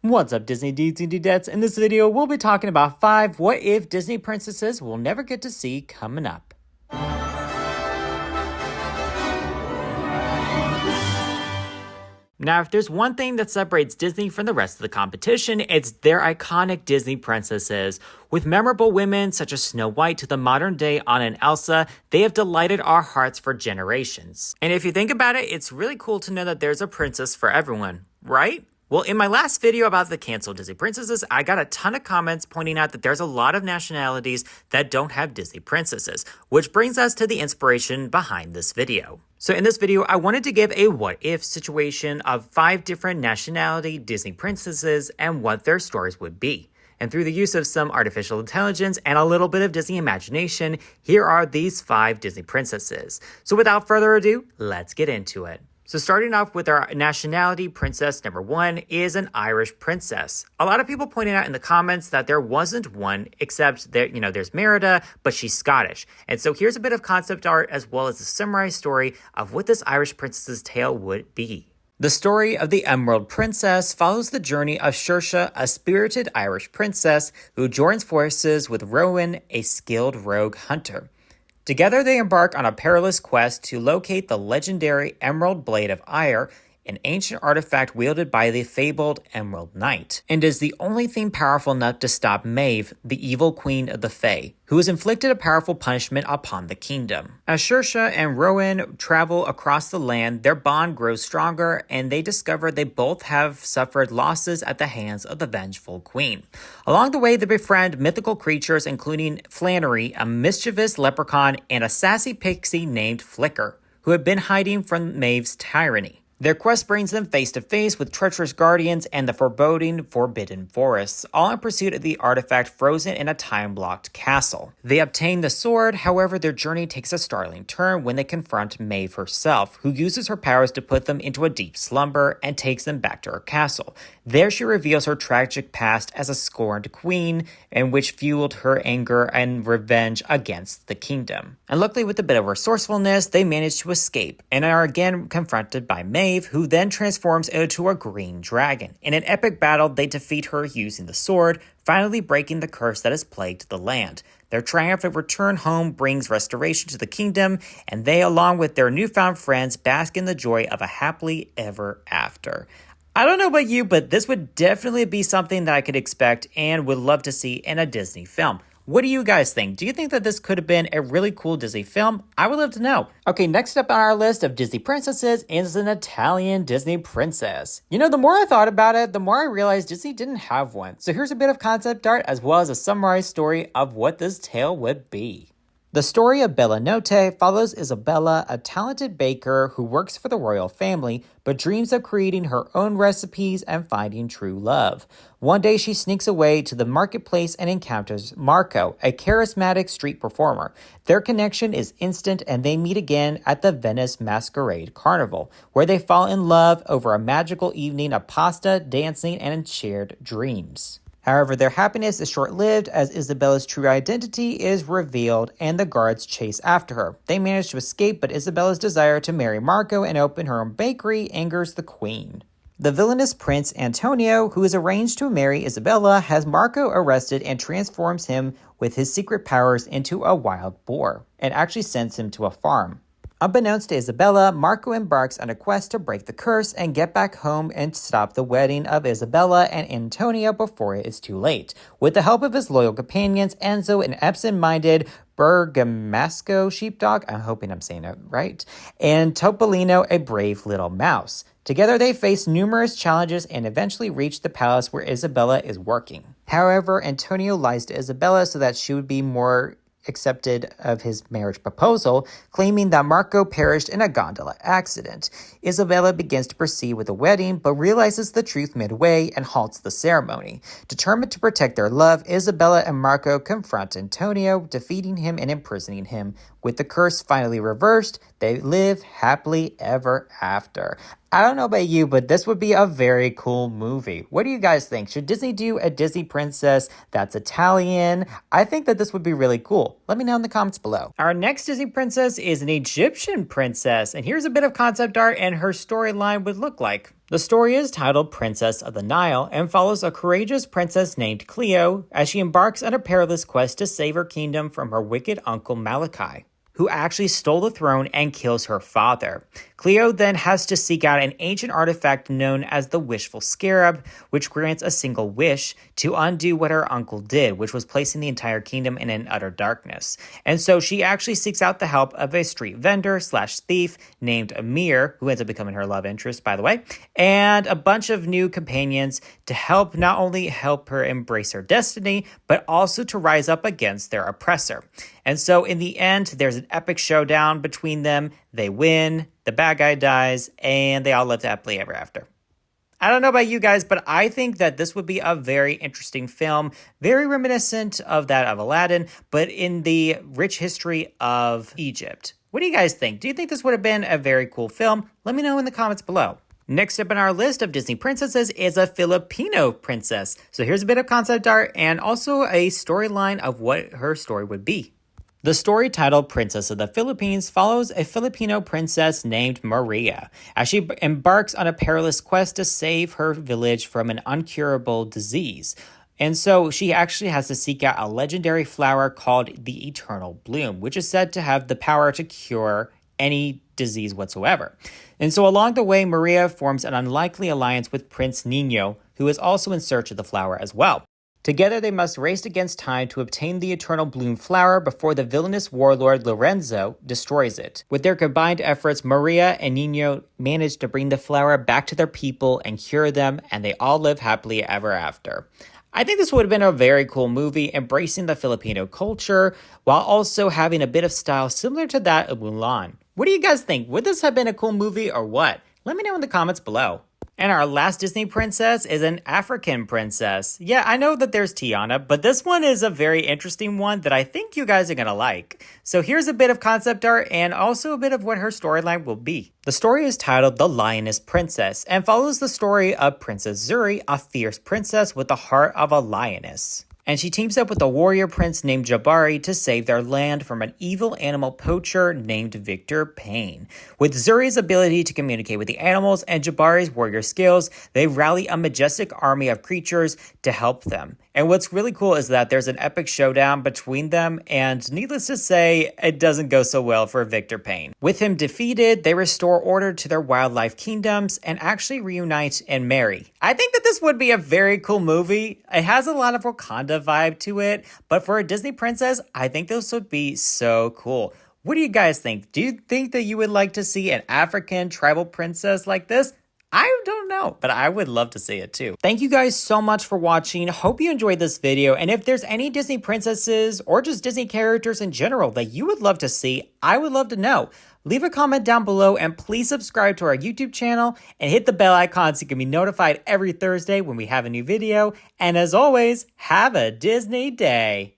What's up, Disney dudes and dudettes? In this video, we'll be talking about 5 what-if Disney princesses we'll never get to see coming up. Now, if there's one thing that separates Disney from the rest of the competition, it's their iconic Disney princesses. With memorable women such as Snow White to the modern day Anna and Elsa, they have delighted our hearts for generations. And if you think about it, it's really cool to know that there's a princess for everyone, right? Well, in my last video about the canceled Disney princesses, I got a ton of comments pointing out that there's a lot of nationalities that don't have Disney princesses, which brings us to the inspiration behind this video. So in this video, I wanted to give a what-if situation of 5 different nationality Disney princesses and what their stories would be. And through the use of some artificial intelligence and a little bit of Disney imagination, here are these 5 Disney princesses. So without further ado, let's get into it. So starting off with our nationality, princess number 1 is an Irish princess. A lot of people pointed out in the comments that there wasn't one, except there, there's Merida, but she's Scottish. And so here's a bit of concept art as well as a summarized story of what this Irish princess's tale would be. The story of the Emerald Princess follows the journey of Saoirse, a spirited Irish princess who joins forces with Rowan, a skilled rogue hunter. Together, they embark on a perilous quest to locate the legendary Emerald Blade of Ire, an ancient artifact wielded by the fabled Emerald Knight, and is the only thing powerful enough to stop Maeve, the evil queen of the Fae, who has inflicted a powerful punishment upon the kingdom. As Saoirse and Rowan travel across the land, their bond grows stronger, and they discover they both have suffered losses at the hands of the vengeful queen. Along the way, they befriend mythical creatures including Flannery, a mischievous leprechaun, and a sassy pixie named Flicker, who have been hiding from Maeve's tyranny. Their quest brings them face to face with treacherous guardians and the foreboding forbidden forests, all in pursuit of the artifact frozen in a time-blocked castle. They obtain the sword, however their journey takes a startling turn when they confront Maeve herself, who uses her powers to put them into a deep slumber and takes them back to her castle. There she reveals her tragic past as a scorned queen, and which fueled her anger and revenge against the kingdom. And luckily, with a bit of resourcefulness, they manage to escape and are again confronted by Maeve, who then transforms into a green dragon. In an epic battle, they defeat her using the sword, finally breaking the curse that has plagued the land. Their triumphant return home brings restoration to the kingdom, and they, along with their newfound friends, bask in the joy of a happily ever after. I don't know about you, but this would definitely be something that I could expect and would love to see in a Disney film. What do you guys think? Do you think that this could have been a really cool Disney film? I would love to know. Okay, next up on our list of Disney princesses is an Italian Disney princess. The more I thought about it, the more I realized Disney didn't have one. So here's a bit of concept art as well as a summarized story of what this tale would be. The story of Bella Notte follows Isabella, a talented baker who works for the royal family, but dreams of creating her own recipes and finding true love. One day she sneaks away to the marketplace and encounters Marco, a charismatic street performer. Their connection is instant and they meet again at the Venice Masquerade Carnival, where they fall in love over a magical evening of pasta, dancing, and shared dreams. However, their happiness is short-lived as Isabella's true identity is revealed and the guards chase after her. They manage to escape, but Isabella's desire to marry Marco and open her own bakery angers the queen. The villainous Prince Antonio, who is arranged to marry Isabella, has Marco arrested and transforms him with his secret powers into a wild boar, and actually sends him to a farm. Unbeknownst to Isabella, Marco embarks on a quest to break the curse and get back home and stop the wedding of Isabella and Antonio before it is too late. With the help of his loyal companions, Enzo, an absent-minded Bergamasco sheepdog, I'm hoping I'm saying it right, and Topolino, a brave little mouse. Together they face numerous challenges and eventually reach the palace where Isabella is working. However, Antonio lies to Isabella so that she would be more accepted of his marriage proposal, claiming that Marco perished in a gondola accident. Isabella begins to proceed with the wedding, but realizes the truth midway and halts the ceremony. Determined to protect their love, Isabella and Marco confront Antonio, defeating him and imprisoning him. With the curse finally reversed, they live happily ever after. I don't know about you, but this would be a very cool movie. What do you guys think? Should Disney do a Disney princess that's Italian? I think that this would be really cool. Let me know in the comments below. Our next Disney princess is an Egyptian princess, and here's a bit of concept art and her storyline would look like. The story is titled Princess of the Nile and follows a courageous princess named Cleo as she embarks on a perilous quest to save her kingdom from her wicked uncle Malachi, who actually stole the throne and kills her father. Cleo then has to seek out an ancient artifact known as the Wishful Scarab, which grants a single wish to undo what her uncle did, which was placing the entire kingdom in an utter darkness. And so she actually seeks out the help of a street vendor slash thief named Amir, who ends up becoming her love interest, by the way, and a bunch of new companions to help not only help her embrace her destiny, but also to rise up against their oppressor. And so in the end, there's an epic showdown between them. They win, the bad guy dies, and they all live happily ever after. I don't know about you guys, but I think that this would be a very interesting film, very reminiscent of that of Aladdin, but in the rich history of Egypt. What do you guys think? Do you think this would have been a very cool film? Let me know in the comments below. Next up in our list of Disney princesses is a Filipino princess. So here's a bit of concept art and also a storyline of what her story would be. The story titled Princess of the Philippines follows a Filipino princess named Maria as she embarks on a perilous quest to save her village from an incurable disease. And so she actually has to seek out a legendary flower called the Eternal Bloom, which is said to have the power to cure any disease whatsoever. And so along the way, Maria forms an unlikely alliance with Prince Nino, who is also in search of the flower as well. Together, they must race against time to obtain the Eternal Bloom flower before the villainous warlord Lorenzo destroys it. With their combined efforts, Maria and Nino manage to bring the flower back to their people and cure them, and they all live happily ever after. I think this would have been a very cool movie, embracing the Filipino culture, while also having a bit of style similar to that of Mulan. What do you guys think? Would this have been a cool movie or what? Let me know in the comments below. And our last Disney princess is an African princess. Yeah, I know that there's Tiana, but this one is a very interesting one that I think you guys are going to like. So here's a bit of concept art and also a bit of what her storyline will be. The story is titled The Lioness Princess and follows the story of Princess Zuri, a fierce princess with the heart of a lioness. And she teams up with a warrior prince named Jabari to save their land from an evil animal poacher named Victor Payne. With Zuri's ability to communicate with the animals and Jabari's warrior skills, they rally a majestic army of creatures to help them. And what's really cool is that there's an epic showdown between them, and needless to say, it doesn't go so well for Victor Payne. With him defeated, they restore order to their wildlife kingdoms and actually reunite and marry. I think that this would be a very cool movie. It has a lot of Wakanda vibe to it, but for a Disney princess, I think this would be so cool. What do you guys think? Do you think that you would like to see an African tribal princess like this? I don't know, but I would love to see it too. Thank you guys so much for watching. Hope you enjoyed this video. And if there's any Disney princesses or just Disney characters in general that you would love to see, I would love to know. Leave a comment down below and please subscribe to our YouTube channel and hit the bell icon so you can be notified every Thursday when we have a new video. And as always, have a Disney day.